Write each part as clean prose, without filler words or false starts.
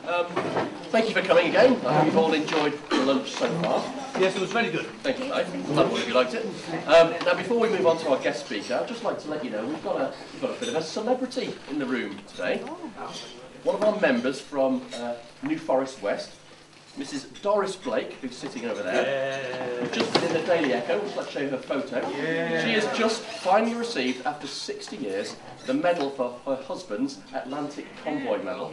Thank you for coming again. I hope you've all enjoyed the lunch so far. Yes, it was very good. Thank you, Dave. Glad one of you liked it. Now, before we move on to our guest speaker, I'd just like to let you know we've got a bit of a celebrity in the room today. One of our members from New Forest West, Mrs. Doris Blake, who's sitting over there, just in the Daily Echo. Let's show you her photo. She has just finally received, after 60 years, the medal for her husband's Atlantic Convoy Medal.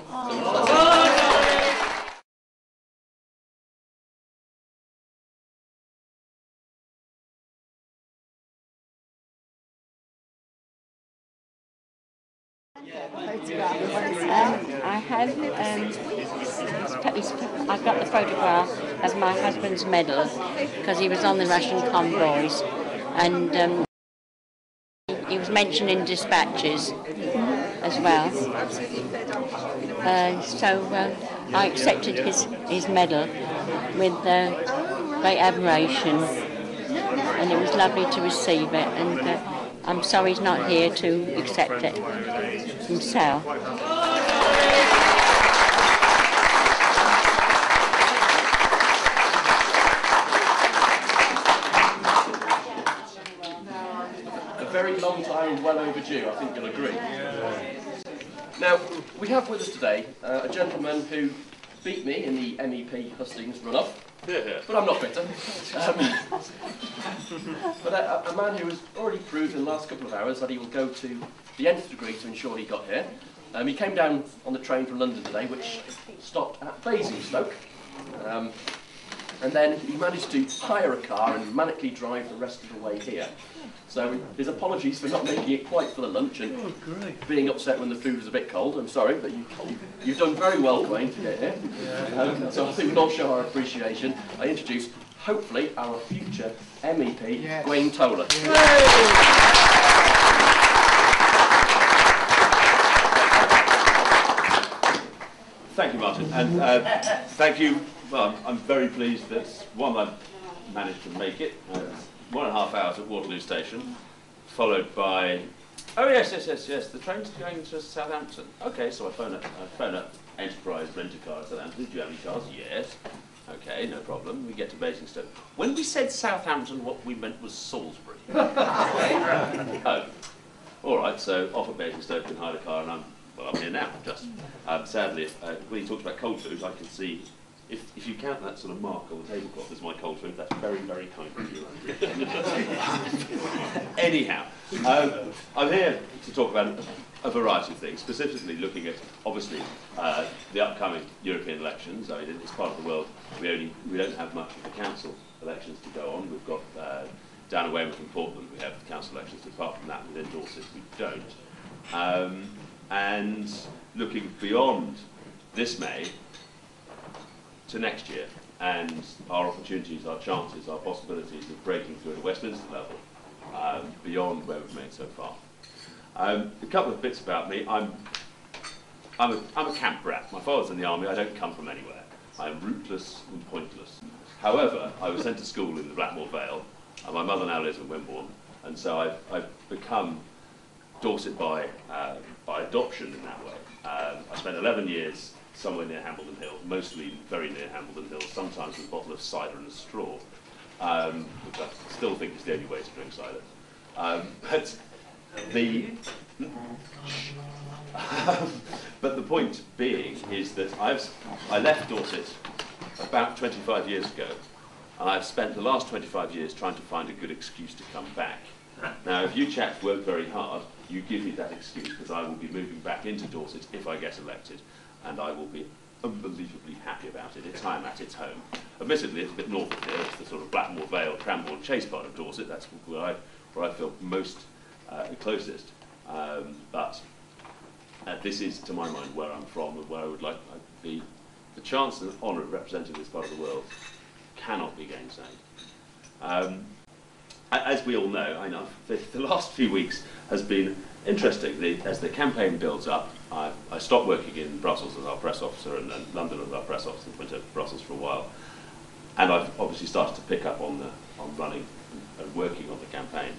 I got the photograph of my husband's medal because he was on the Russian convoys, and he was mentioned in dispatches as well. I accepted his medal with great admiration, and it was lovely to receive it. And I'm sorry he's not here to accept it himself. A very long time, well overdue, I think you'll agree. Now, we have with us today a gentleman who beat me in the MEP hustings run-off. But I'm not bitter. But a man who has already proved in the last couple of hours that he will go to the nth degree to ensure he got here. He came down on the train from London today, which stopped at Basingstoke. And then he managed to hire a car and manically drive the rest of the way here. So his apologies for not making it quite for the lunch and being upset when the food was a bit cold. I'm sorry, but you've done very well, Gawain, to get here. So I think we'd all show our appreciation. I introduce, hopefully, our future MEP, Gawain Towler. Thank you, Martin, and thank you. Well, I'm very pleased that, one, I've managed to make it. 1.5 hours at Waterloo Station, followed by, oh yes, the train's going to Southampton. Okay, so I phone up Enterprise Rent-A-Car at Southampton. Do you have any cars? Yes. Okay, no problem. We get to Basingstoke. When we said Southampton, what we meant was Salisbury. Oh, all right. So off at Basingstoke and hired a car, and I'm here now. Just sadly, when he talks about cold food, I can see. If you count that sort of mark on the tablecloth as my cold food, that's very, very kind of you. Anyhow, I'm here to talk about a variety of things, specifically looking at, obviously, the upcoming European elections. I mean, in this part of the world, we don't have much of the council elections to go on. We've got down at Weymouth and Portland, we have council elections. Apart from that, within Dorset, we don't. And looking beyond this May to next year, and our opportunities, our chances, our possibilities of breaking through at a Westminster level beyond where we've made so far. A couple of bits about me. I'm a camp rat. My father's in the army. I don't come from anywhere. I'm rootless and pointless. However, I was sent to school in the Blackmore Vale, and my mother now lives in Wimborne, and so I've become Dorset by adoption in that way. I spent 11 years somewhere near Hambledon Hill, mostly very near Hambledon Hill, sometimes with a bottle of cider and a straw, which I still think is the only way to drink cider. But the point being is that I left Dorset about 25 years ago, and I've spent the last 25 years trying to find a good excuse to come back. Now, if you chaps work very hard, you give me that excuse, because I will be moving back into Dorset if I get elected, and I will be unbelievably happy about it. It's time at its home. Admittedly, it's a bit north of here. It's the sort of Blackmore Vale, Cranbourne Chase part of Dorset. That's where I feel most closest. But this is, to my mind, where I'm from and where I would like the chance and honour of representing this part of the world cannot be gainsaid. As we all know, I know the last few weeks has been interesting. As the campaign builds up, I stopped working in Brussels as our press officer and London as our press officer, went to Brussels for a while. And I've obviously started to pick up on running and working on the campaign.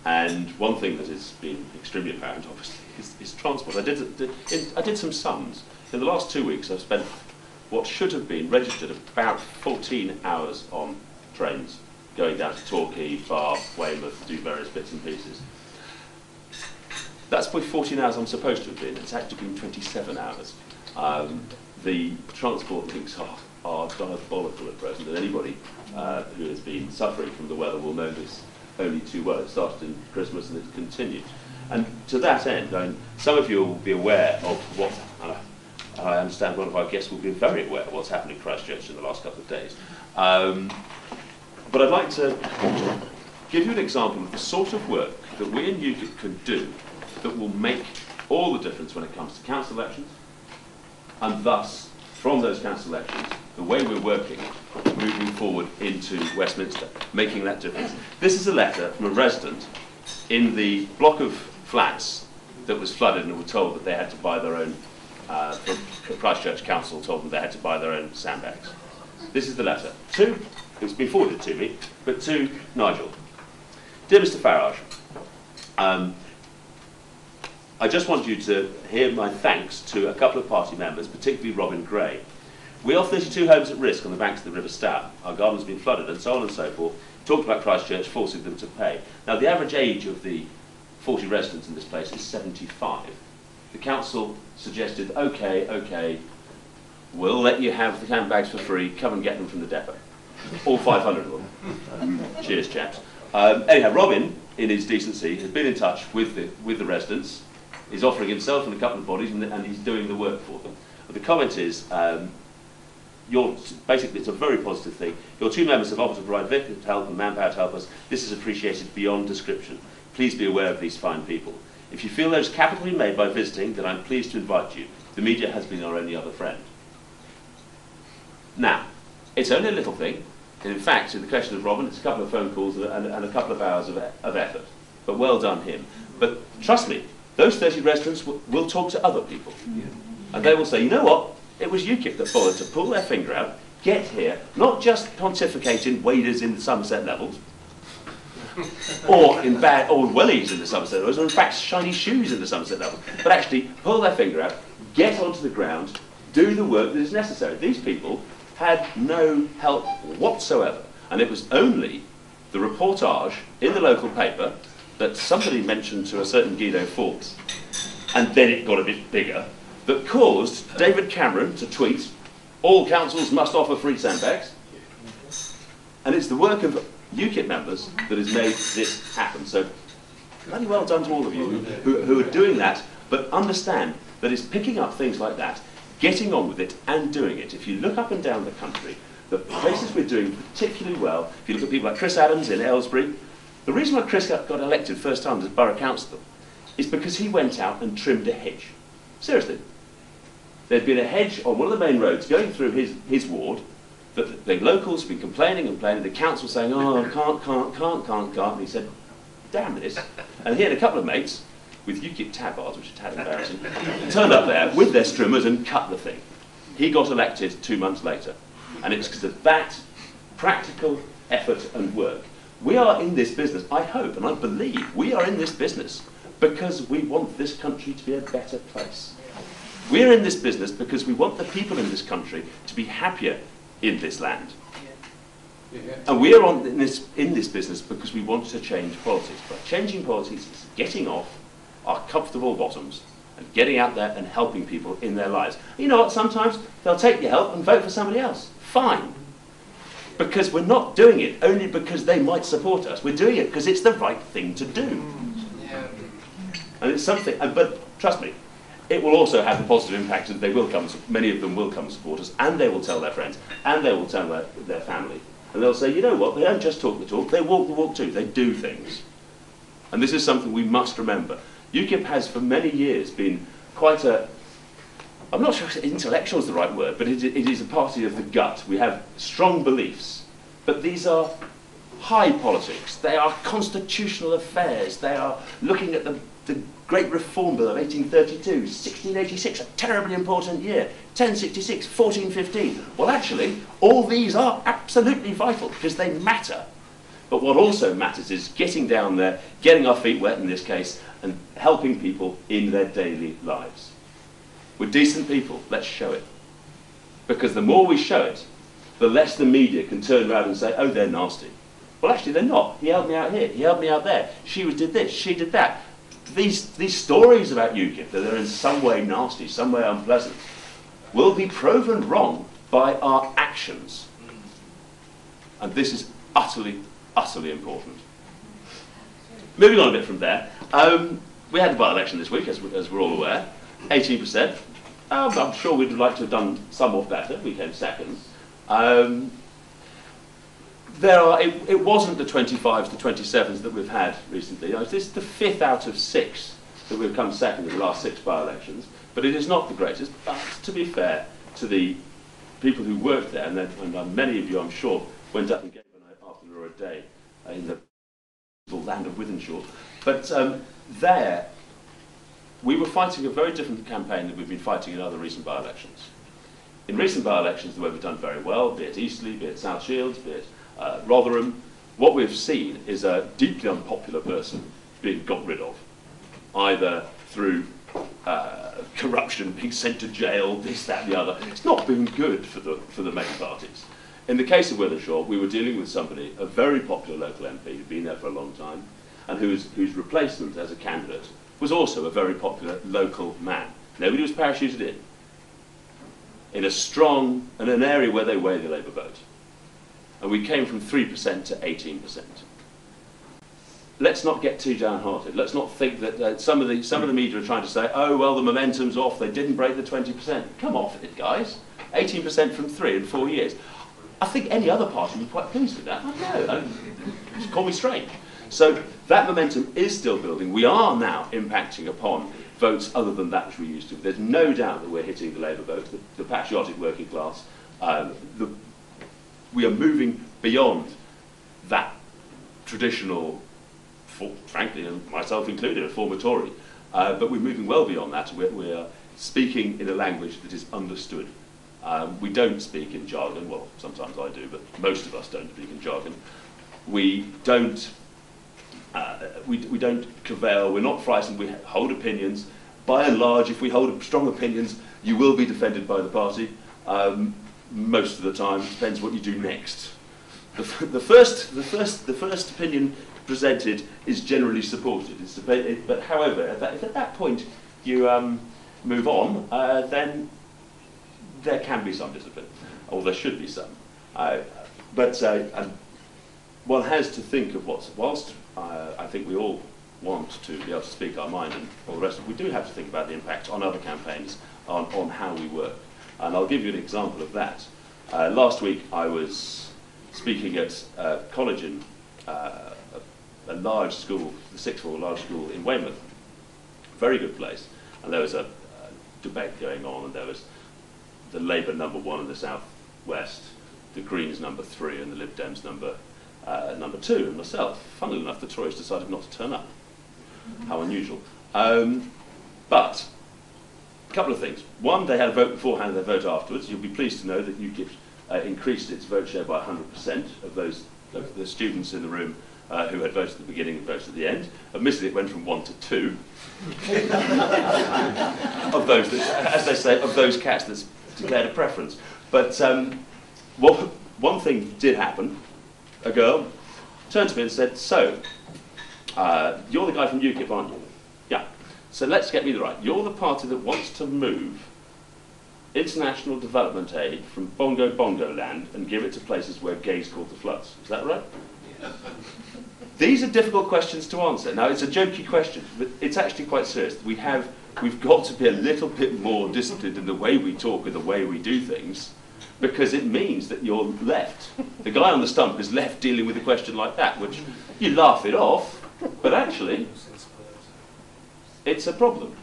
And one thing that has been extremely apparent, obviously, is transport. I did some sums In the last 2 weeks, I've spent what should have been registered about 14 hours on trains, going down to Torquay, Bath, Weymouth, do various bits and pieces. That's probably 14 hours I'm supposed to have been. It's actually been 27 hours. The transport links are diabolical at present, and anybody who has been suffering from the weather will know this only too well. It started in Christmas and it's continued. And to that end, some of you will be aware of what, I understand one of our guests will be very aware of what's happened in Christchurch in the last couple of days. But I'd like to give you an example of the sort of work that we in UKIP can do that will make all the difference when it comes to council elections, and thus, from those council elections, the way we're working, moving forward into Westminster, making that difference. This is a letter from a resident in the block of flats that was flooded and were told that they had to buy their own, the Christchurch Council told them they had to buy their own sandbags. This is the letter. It's been forwarded to me, but to Nigel. Dear Mr. Farage, I just want you to hear my thanks to a couple of party members, particularly Robin Gray. We are 32 homes at risk on the banks of the River Stour. Our garden's been flooded and so on and so forth. Talked about Christchurch forcing them to pay. Now, the average age of the 40 residents in this place is 75. The council suggested, okay, we'll let you have the handbags for free, come and get them from the depot. All 500 of them. Cheers, chaps. Anyhow, Robin, in his decency, has been in touch with the residents. He's offering himself and a couple of bodies, and he's doing the work for them. But the comment is, basically, it's a very positive thing. Your two members have offered to provide vehicle help and manpower to help us. This is appreciated beyond description. Please be aware of these fine people. If you feel there's capital to be made by visiting, then I'm pleased to invite you. The media has been our only other friend. Now, it's only a little thing. And in fact, in the question of Robin, it's a couple of phone calls and a couple of hours of effort. But well done him. But trust me, those 30 residents will talk to other people. And they will say, you know what? It was UKIP that bothered to pull their finger out, get here, not just pontificate in waders in the Somerset levels, or wellies in the Somerset levels, or in fact shiny shoes in the Somerset levels, but actually pull their finger out, get onto the ground, do the work that is necessary. These people had no help whatsoever, and it was only the reportage in the local paper that somebody mentioned to a certain Guido Fawkes, and then it got a bit bigger, that caused David Cameron to tweet, all councils must offer free sandbags. And it's the work of UKIP members that has made this happen. So bloody well done to all of you who are doing that, but understand that it's picking up things like that, getting on with it and doing it. If you look up and down the country, the places we're doing particularly well, if you look at people like Chris Adams in Aylesbury, the reason why Chris got elected first time as borough councillor is because he went out and trimmed a hedge. Seriously. There'd been a hedge on one of the main roads going through his ward that the locals had been complaining, the council saying, oh, can't, and he said, damn this. And he and a couple of mates, with UKIP tabards, which is tad embarrassing, turned up there with their strimmers and cut the thing. He got elected 2 months later. And it's because of that practical effort and work. We are in this business, I hope and I believe, we are in this business because we want this country to be a better place. We're in this business because we want the people in this country to be happier in this land. And we are in this business because we want to change politics. But changing politics is getting off our comfortable bottoms and getting out there and helping people in their lives. You know what, sometimes they'll take your help and vote for somebody else. Fine. Because we're not doing it only because they might support us. We're doing it because it's the right thing to do. And it's something, but trust me, it will also have the positive impact that they will come, many of them will come support us, and they will tell their friends, and they will tell their family. And they'll say, you know what, they don't just talk the talk, they walk the walk too, they do things. And this is something we must remember. UKIP has for many years been quite a, I'm not sure if intellectual is the right word, but it is a party of the gut. We have strong beliefs, but these are high politics. They are constitutional affairs. They are looking at the Great Reform Bill of 1832, 1686, a terribly important year, 1066, 1415. Well, actually, all these are absolutely vital because they matter. But what also matters is getting down there, getting our feet wet in this case, and helping people in their daily lives. We're decent people, let's show it. Because the more we show it, the less the media can turn around and say, oh, they're nasty. Well, actually, they're not. He helped me out here, he helped me out there. She did this, she did that. These stories about UKIP that are in some way nasty, some way unpleasant, will be proven wrong by our actions. And this is utterly, utterly important. Moving on a bit from there, we had the by-election this week, as we're all aware, 18%. I'm sure we'd like to have done somewhat better. We came second. It wasn't the 25s, the 27s that we've had recently. This is the 5th out of 6 that we've come second in the last 6 by-elections. But it is not the greatest. But to be fair to the people who worked there, and many of you, I'm sure, went up and gave an afternoon or a day in the land of Wythenshawe. But there, we were fighting a very different campaign than we've been fighting in other recent by-elections. In recent by-elections, the way we've done very well, be it Eastleigh, be it South Shields, be it Rotherham, what we've seen is a deeply unpopular person being got rid of, either through corruption, being sent to jail, this, that, and the other. It's not been good for the main parties. In the case of Wythenshawe, we were dealing with somebody, a very popular local MP who'd been there for a long time, and whose replacement as a candidate was also a very popular local man. Nobody was parachuted in an area where they weigh the Labour vote. And we came from 3% to 18%. Let's not get too downhearted. Let's not think that some of the media are trying to say, oh, well, the momentum's off, they didn't break the 20%. Come off it, guys. 18% from 3 in 4 years. I think any other party would be quite pleased with that. I don't know. Just call me strange. So that momentum is still building. We are now impacting upon votes other than that which we used to. There's no doubt that we're hitting the Labour vote, the patriotic working class. We are moving beyond that traditional, frankly, and myself included, a former Tory. But we're moving well beyond that. We're speaking in a language that is understood. We don't speak in jargon. Well, sometimes I do, but most of us don't speak in jargon. We don't cavil. We're not frightened. We hold opinions. By and large, if we hold strong opinions, you will be defended by the party. Most of the time, it depends what you do next. The first opinion presented is generally supported. But however, if at that point you move on, then there can be some discipline, or there should be some. But one has to think of whilst I think we all want to be able to speak our mind and all the rest of it, we do have to think about the impact on other campaigns, on how we work. And I'll give you an example of that. Last week I was speaking at college in a large school, the sixth form large school in Weymouth. Very good place. And there was a debate going on, and there was the Labour number 1 in the South West, the Greens number 3, and the Lib Dems number 2, and myself. Funnily enough, the Tories decided not to turn up. How unusual. But a couple of things. One, they had a vote beforehand and a vote afterwards. You'll be pleased to know that UKIP increased its vote share by 100% of the students in the room who had voted at the beginning and voted at the end. Admittedly, it went from 1 to 2 of those, as they say, of those cats that declared a preference. But one thing did happen. A girl turned to me and said, so, you're the guy from UKIP, aren't you? Yeah. So let's get me right. You're the party that wants to move international development aid from bongo land and give it to places where gays cause the floods. Is that right? Yeah. These are difficult questions to answer. Now, it's a jokey question, but it's actually quite serious. We've got to be a little bit more disciplined in the way we talk and the way we do things, because it means that you're left. The guy on the stump is left dealing with a question like that, which you laugh it off, but actually, it's a problem.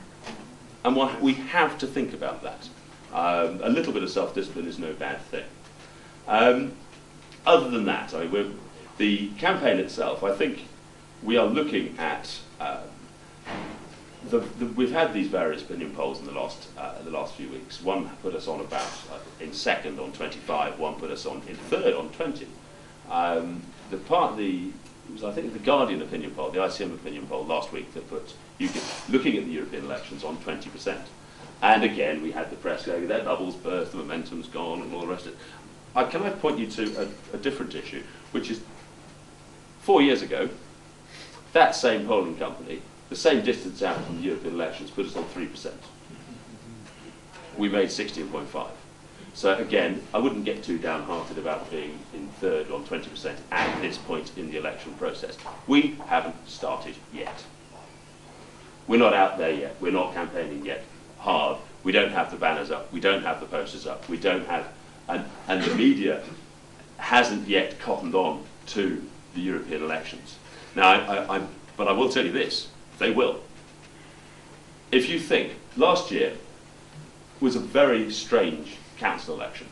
And we have to think about that. A little bit of self-discipline is no bad thing. Other than that, the campaign itself, I think we are looking at we've had these various opinion polls in the last few weeks. One put us on about in second on 25. One put us on in third on 20. It was, I think, the Guardian opinion poll, the ICM opinion poll last week that put UKIP, looking at the European elections, on 20%. And again, we had the press going, their bubbles burst, the momentum's gone, and all the rest of it. Can I point you to a different issue, which is 4 years ago, that same polling company, the same distance out from the European elections, put us on 3%. We made 16.5. So again, I wouldn't get too downhearted about being in third on 20% at this point in the election process. We haven't started yet. We're not out there yet. We're not campaigning yet hard. We don't have the banners up. We don't have the posters up. We don't have, and the media hasn't yet cottoned on to the European elections. Now, but I will tell you this, they will. If you think, last year was a very strange council election.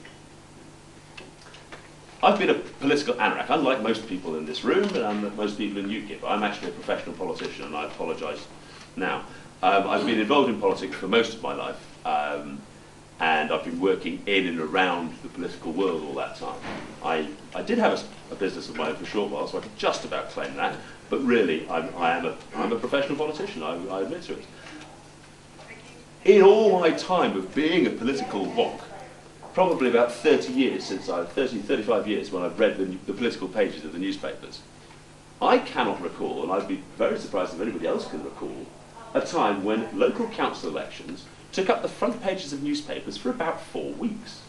I've been a political anorak, unlike most people in this room and most people in UKIP. I'm actually a professional politician, and I apologise now. I've been involved in politics for most of my life, and I've been working in and around the political world all that time. I did have a business of my own for a short while, so I could just about claim that, but really, I'm a professional politician, I admit to it. In all my time of being a political wonk, probably about 30 years since 35 years when I've read the political pages of the newspapers, I cannot recall, and I'd be very surprised if anybody else can recall, a time when local council elections took up the front pages of newspapers for about 4 weeks.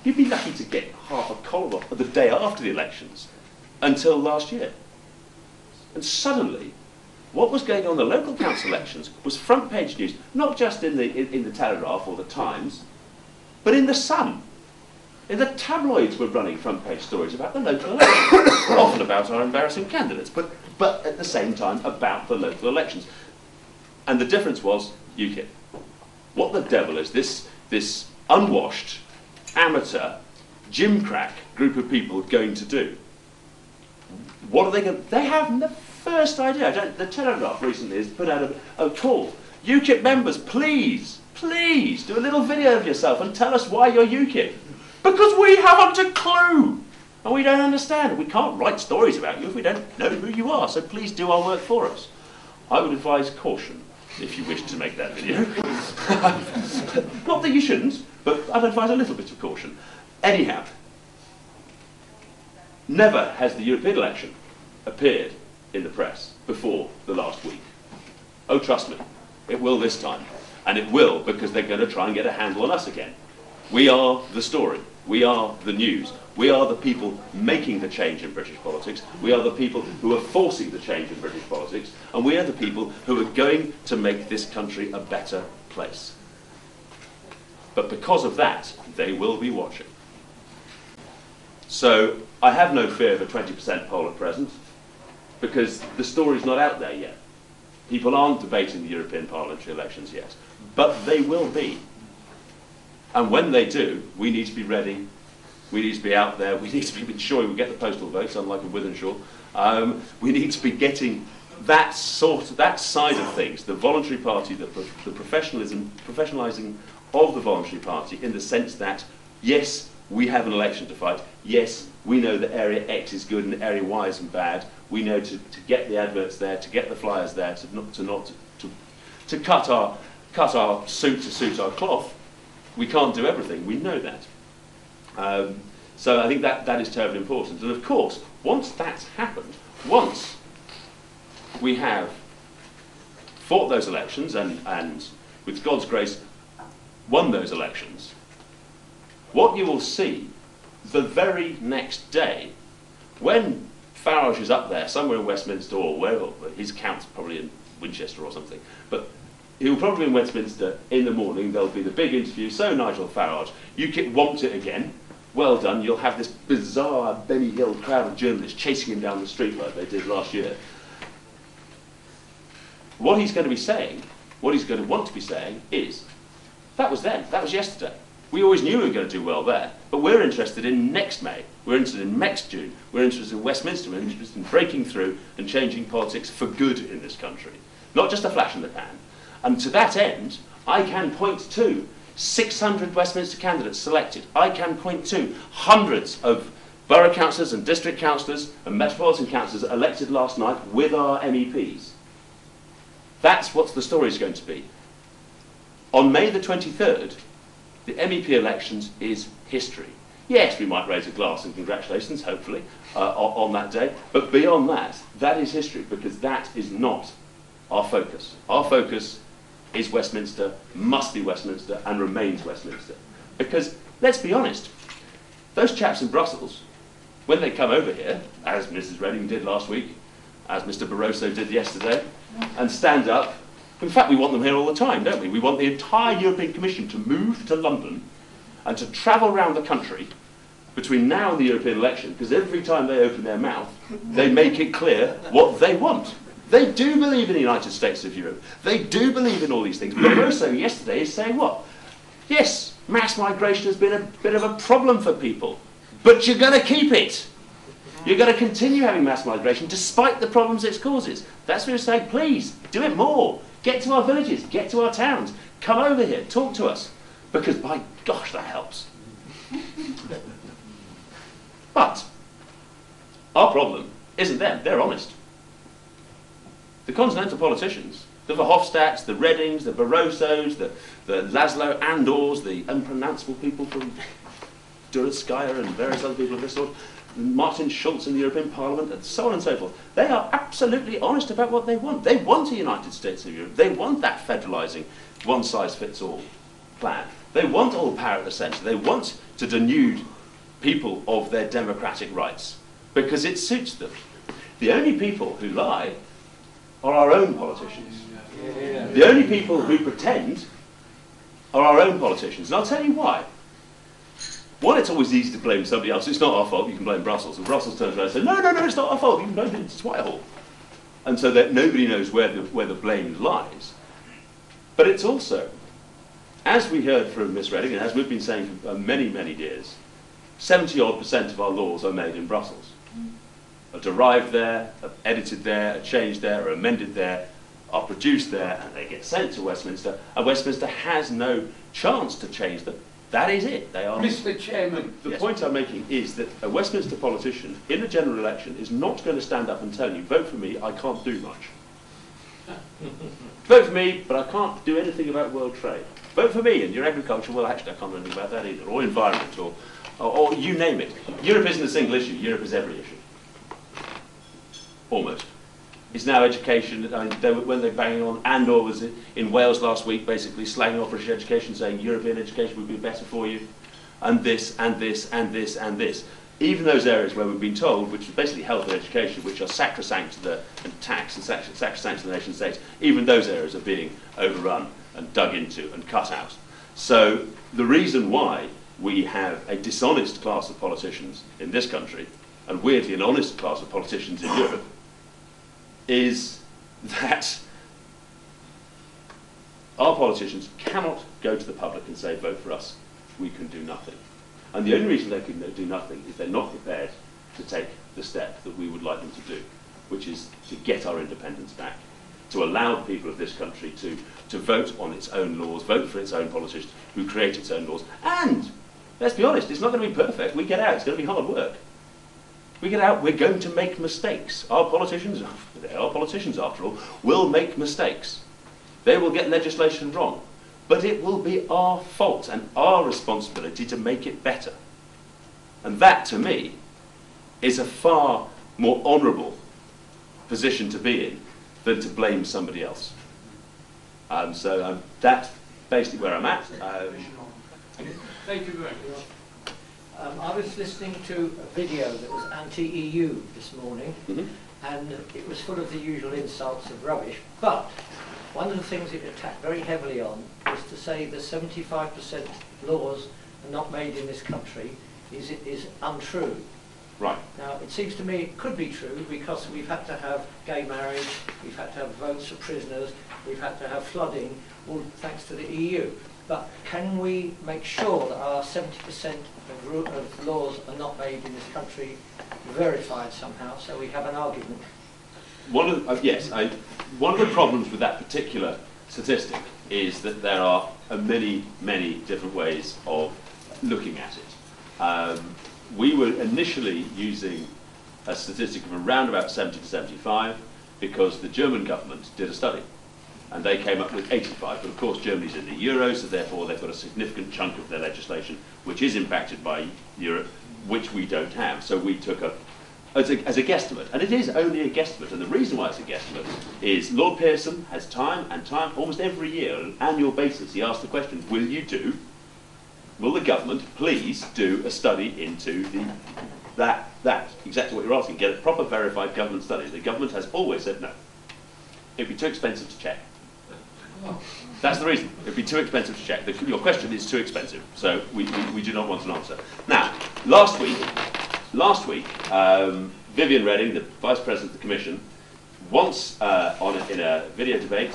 You'd be lucky to get half a column off the day after the elections until last year. And suddenly, what was going on in the local council elections was front page news, not just in the Telegraph or the Times, but in the Sun. In the tabloids were running front page stories about the local elections, often about our embarrassing candidates, but at the same time about the local elections. And the difference was UKIP. What the devil is this unwashed, amateur, gimcrack group of people going to do? What are they going to... They have the first idea. The Telegraph recently has put out a call. UKIP members, please, please, do a little video of yourself and tell us why you're UKIP. Because we haven't a clue. And we don't understand. We can't write stories about you if we don't know who you are. So please do our work for us. I would advise caution if you wish to make that video. Not that you shouldn't, but I'd advise a little bit of caution. Anyhow, never has the European election appeared in the press before the last week. Oh, trust me, it will this time. And it will because they're going to try and get a handle on us again. We are the story. We are the news. We are the people making the change in British politics. We are the people who are forcing the change in British politics. And we are the people who are going to make this country a better place. But because of that, they will be watching. So I have no fear of a 20% poll at present, because the story's not out there yet. People aren't debating the European parliamentary elections yet, but they will be. And when they do, we need to be ready. We need to be out there. We need to be ensuring we get the postal votes, unlike in Wythenshawe. We need to be getting that side of things, the voluntary party, the professionalising of the voluntary party, in the sense that, yes, we have an election to fight. Yes, we know that area X is good and area Y isn't bad. We know to get the adverts there, to get the flyers there, to cut our suit to suit our cloth. We can't do everything. We know that. So I think that is terribly important. And of course, once that's happened, once we have fought those elections and with God's grace won those elections, what you will see the very next day, when Farage is up there somewhere in Westminster or wherever, his count's probably in Winchester or something, but he'll probably be in Westminster in the morning. There'll be the big interview. So, Nigel Farage, UKIP want it again. Well done. You'll have this bizarre Benny Hill crowd of journalists chasing him down the street like they did last year. What he's going to be saying, what he's going to want to be saying is, that was then, that was yesterday. We always knew we were going to do well there, but we're interested in next May, we're interested in next June, we're interested in Westminster, we're interested in breaking through and changing politics for good in this country. Not just a flash in the pan. And to that end, I can point to 600 Westminster candidates selected. I can point to hundreds of borough councillors and district councillors and metropolitan councillors elected last night with our MEPs. That's what the story is going to be. On May the 23rd, the MEP elections is history. Yes, we might raise a glass and congratulations, hopefully, on that day. But beyond that, that is history, because that is not our focus. Our focus is Westminster, must be Westminster, and remains Westminster. Because, let's be honest, those chaps in Brussels, when they come over here, as Mrs. Reading did last week, as Mr. Barroso did yesterday, and stand up, in fact, we want them here all the time, don't we? We want the entire European Commission to move to London and to travel around the country between now and the European election, because every time they open their mouth, they make it clear what they want. They do believe in the United States of Europe. They do believe in all these things. Barroso yesterday is saying what? Yes, mass migration has been a bit of a problem for people, but you're going to keep it. You're going to continue having mass migration despite the problems it causes. That's what we're saying. Please, do it more. Get to our villages, get to our towns. Come over here, talk to us. Because, by gosh, that helps. But our problem isn't them. They're honest. The continental politicians, the Verhofstadts, the Reddings, the Barrosos, the Laszlo Andors, the unpronounceable people from Duritskaya and various other people of this sort, Martin Schulz in the European Parliament, and so on and so forth. They are absolutely honest about what they want. They want a United States of Europe. They want that federalising, one-size-fits-all plan. They want all power at the centre. They want to denude people of their democratic rights because it suits them. The only people who lie are our own politicians. The only people who pretend are our own politicians. And I'll tell you why. One, it's always easy to blame somebody else. It's not our fault, you can blame Brussels. And Brussels turns around and says, no, it's not our fault, you can blame it to Whitehall. And so that nobody knows where the blame lies. But it's also, as we heard from Miss Reading, and as we've been saying for many, many years, 70-odd% of our laws are made in Brussels. Are derived there, are edited there, are changed there, are amended there, are produced there, and they get sent to Westminster, and Westminster has no chance to change them. That is it. They are. Mr. Chairman. The point I'm making is that a Westminster politician in a general election is not going to stand up and tell you, vote for me, I can't do much. Vote for me, but I can't do anything about world trade. Vote for me, and your agriculture, well, actually, I can't do anything about that either, or environment, or you name it. Europe isn't a single issue. Europe is every issue. Almost. It's now education. I mean, when they're banging on, Andor was in Wales last week, basically slagging off British education, saying European education would be better for you, and this, and this, and this, and this. Even those areas where we've been told, which is basically health and education, which are sacrosanct to the tax and sacrosanct to the nation states, even those areas are being overrun and dug into and cut out. So the reason why we have a dishonest class of politicians in this country, and weirdly an honest class of politicians in Europe, is that our politicians cannot go to the public and say, vote for us, we can do nothing. And the only reason they can do nothing is they're not prepared to take the step that we would like them to do, which is to get our independence back, to allow the people of this country to vote on its own laws, vote for its own politicians who create its own laws. And, let's be honest, it's not going to be perfect. We get out, it's going to be hard work. We get out, we're going to make mistakes. Our politicians after all, will make mistakes. They will get legislation wrong. But it will be our fault and our responsibility to make it better. And that, to me, is a far more honourable position to be in than to blame somebody else. So that's basically where I'm at. Thank you very much. I was listening to a video that was anti-EU this morning, and it was full of the usual insults of rubbish, but one of the things it attacked very heavily on was to say the 75% laws are not made in this country is untrue. Right. Now, it seems to me it could be true because we've had to have gay marriage, we've had to have votes for prisoners, we've had to have flooding, all thanks to the EU. But can we make sure that our 70% of laws are not made in this country verified somehow, so we have an argument? One of the problems with that particular statistic is that there are many, many different ways of looking at it. We were initially using a statistic of around about 70 to 75 because the German government did a study. and they came up with 85. But of course, Germany's in the euro, so therefore they've got a significant chunk of their legislation which is impacted by Europe, which we don't have. So we took a as a guesstimate, and it is only a guesstimate, and the reason why it's a guesstimate is Lord Pearson has time, almost every year, on an annual basis, he asks the question, will the government please do a study into that, exactly what you're asking, get a proper verified government study. The government has always said no. It'd be too expensive to check. That's the reason. It'd be too expensive to check. Your question is too expensive, so we do not want an answer. Now, last week, Viviane Reding, the Vice President of the Commission, once in a video debate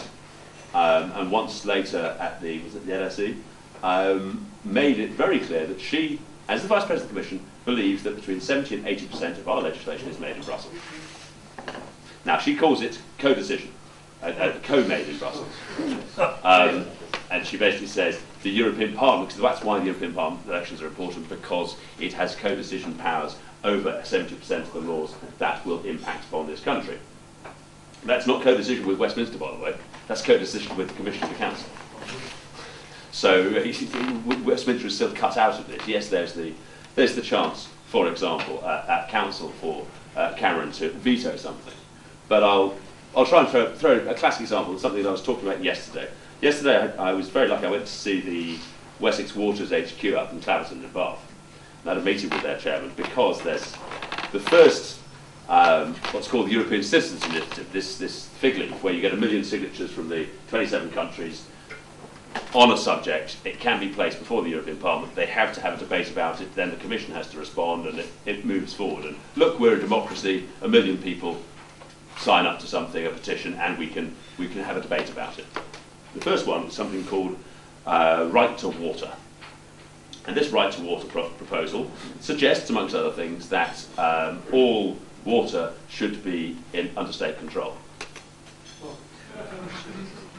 and once later at the LSE, made it very clear that she, as the Vice President of the Commission, believes that between 70 and 80% of our legislation is made in Brussels. Now, she calls it co-decision, co-made in Brussels. And she basically says the European Parliament, because that's why the European Parliament elections are important, because it has co-decision powers over 70% of the laws that will impact upon this country. That's not co-decision with Westminster, by the way. That's co-decision with the Commission and the Council. So Westminster is still cut out of this. Yes, there's the chance, for example, at Council for Cameron to veto something. But I'll try and throw a classic example of something that I was talking about yesterday. Yesterday I was very lucky. I went to see the Wessex Waters HQ up in Claverton in Bath. And I had a meeting with their chairman because there's the first what's called the European Citizens Initiative, this fig leaf where you get 1 million signatures from the 27 countries on a subject. It can be placed before the European Parliament. They have to have a debate about it, then the Commission has to respond, and it moves forward. And look, we're a democracy, 1 million people sign up to something, a petition, and we can have a debate about it. The first one is something called right to water. And this right to water proposal suggests, amongst other things, that all water should be under state control.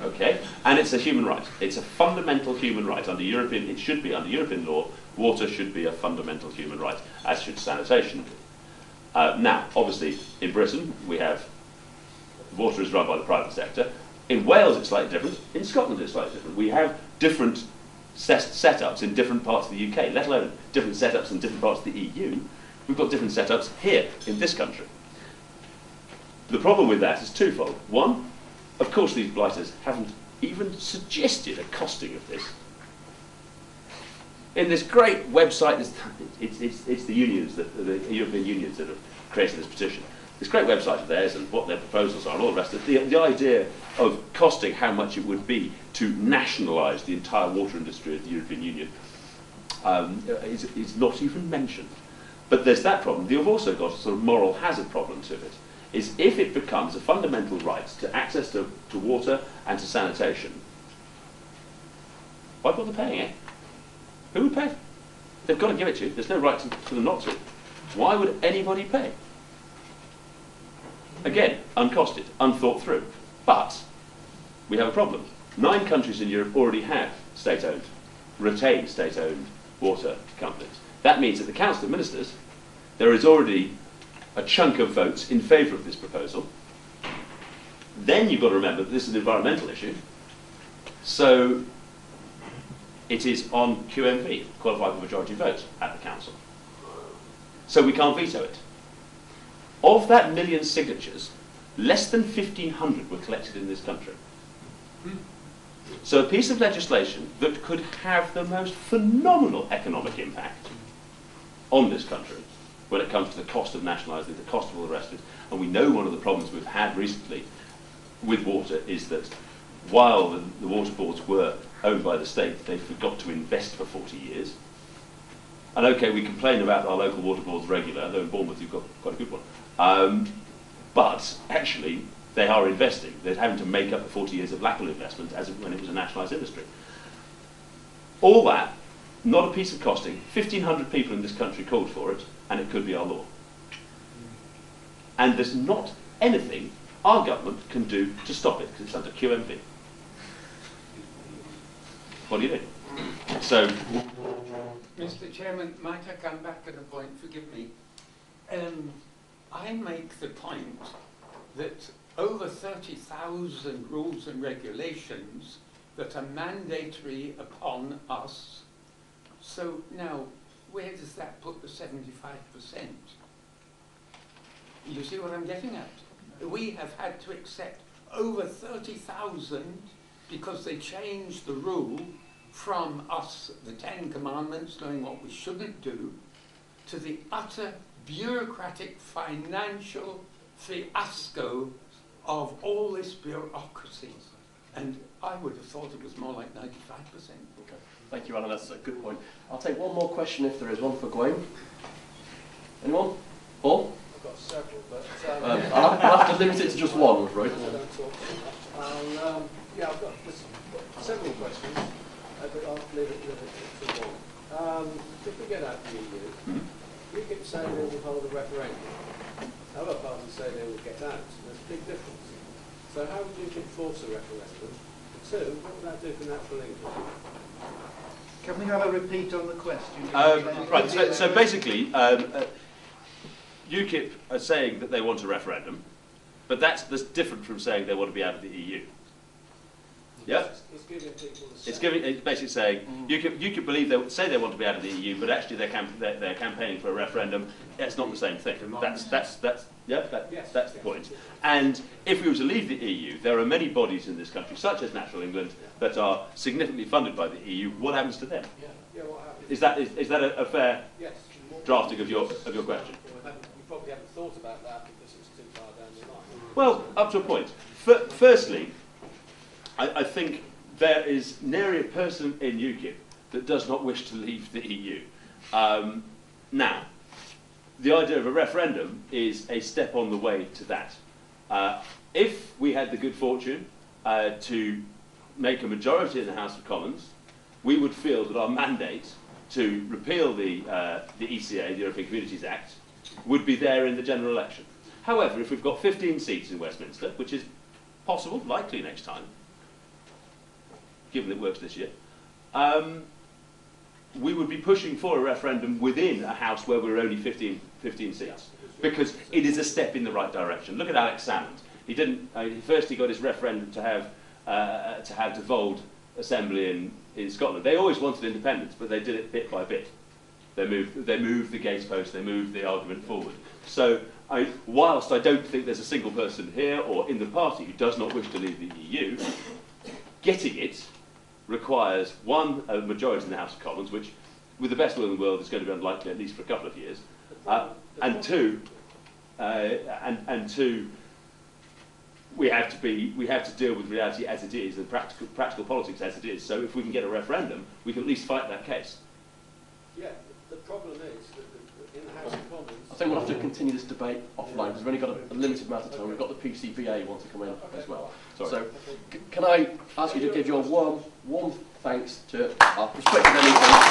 Okay, and it's a human right. It's a fundamental human right under European. It should be under European law. Water should be a fundamental human right, as should sanitation be. Now, obviously, in Britain we have water is run by the private sector. In Wales it's slightly different. In Scotland it's slightly different. We have different setups in different parts of the UK, let alone different setups in different parts of the EU. We've got different setups here in this country. The problem with that is twofold. One, of course these blighters haven't even suggested a costing of this. In this great website, it's the unions, the European unions that have created this petition. This great website of theirs and what their proposals are and all the rest of it, the idea of costing how much it would be to nationalise the entire water industry of the European Union is not even mentioned. But there's that problem. You've also got a sort of moral hazard problem to it, is if it becomes a fundamental right to access to water and to sanitation, why bother paying it? Who would pay? They've got to give it to you. There's no right for them not to. Why would anybody pay? Again, uncosted, unthought through. But we have a problem. 9 countries in Europe already have state-owned, retained state-owned water companies. That means that the Council of Ministers, there is already a chunk of votes in favour of this proposal. Then you've got to remember that this is an environmental issue. So it is on QMV, qualified majority vote, at the Council. So we can't veto it. Of that 1 million signatures, less than 1,500 were collected in this country. So a piece of legislation that could have the most phenomenal economic impact on this country when it comes to the cost of nationalising, the cost of all the rest of it. And we know one of the problems we've had recently with water is that while the water boards were owned by the state, they forgot to invest for 40 years. And okay, we complain about our local water boards regularly, although in Bournemouth you've got quite a good one. But actually, they are investing. They're having to make up the 40 years of lack of investment as when it was a nationalised industry. All that, not a piece of costing. 1,500 people in this country called for it, and it could be our law. And there's not anything our government can do to stop it, because it's under QMV. What do you do? So, Mr. Chairman, might I come back to the point? Forgive me. I make the point that over 30,000 rules and regulations that are mandatory upon us. So now, where does that put the 75%? You see what I'm getting at? We have had to accept over 30,000 because they changed the rule from us, the 10 Commandments, knowing what we shouldn't do, to the utter bureaucratic financial fiasco of all this bureaucracy. And I would have thought it was more like 95%. Okay. Thank you, Alan. That's a good point. I'll take one more question if there is one for Gawain. Anyone? Paul? I've got several, but... I'll have to limit it to just one, right? Yeah, I've got several questions, but I'll leave it to one. If we get out of the EU, UKIP say they will hold a referendum. Other parties say they will get out. There's a big difference. So how would UKIP force a referendum? And two, what would that do for natural England? Can we have a repeat on the question? Right, so basically, UKIP are saying that they want a referendum, but that's different from saying they want to be out of the EU. Yeah? It's giving people the It's basically saying UKIP believe they want to be out of the EU, but actually they're campaigning for a referendum. It's not the same thing. That's the point. And if we were to leave the EU, there are many bodies in this country, such as Natural England, that are significantly funded by the EU. What happens to them? Yeah, what happens? Is that a fair Yes. drafting of your question? You probably haven't thought about that because it's too far down the line. Well, up to a point. Firstly, I think there is nary a person in UKIP that does not wish to leave the EU. Now, the idea of a referendum is a step on the way to that. If we had the good fortune to make a majority in the House of Commons, we would feel that our mandate to repeal the ECA, the European Communities Act, would be there in the general election. However, if we've got 15 seats in Westminster, which is possible, likely next time, given it works this year, we would be pushing for a referendum within a House where we're only 15 seats, because it is a step in the right direction. Look at Alex Salmond. He didn't. First, he got his referendum to have devolved assembly in Scotland. They always wanted independence, but they did it bit by bit. They moved the gatepost. They moved the argument forward. So, whilst I don't think there's a single person here or in the party who does not wish to leave the EU, getting it requires, one, a majority in the House of Commons, which, with the best will in the world, is going to be unlikely at least for a couple of years, and two, we have to deal with reality as it is and practical politics as it is. So, if we can get a referendum, we can at least fight that case. Yeah, the problem is that in the House of Commons... I think we'll have to continue this debate offline because we've only got a limited amount of time. We've got the PCBA want to come in as well. Sorry. So, can I ask you to give your warm thanks to our prospective MEPs?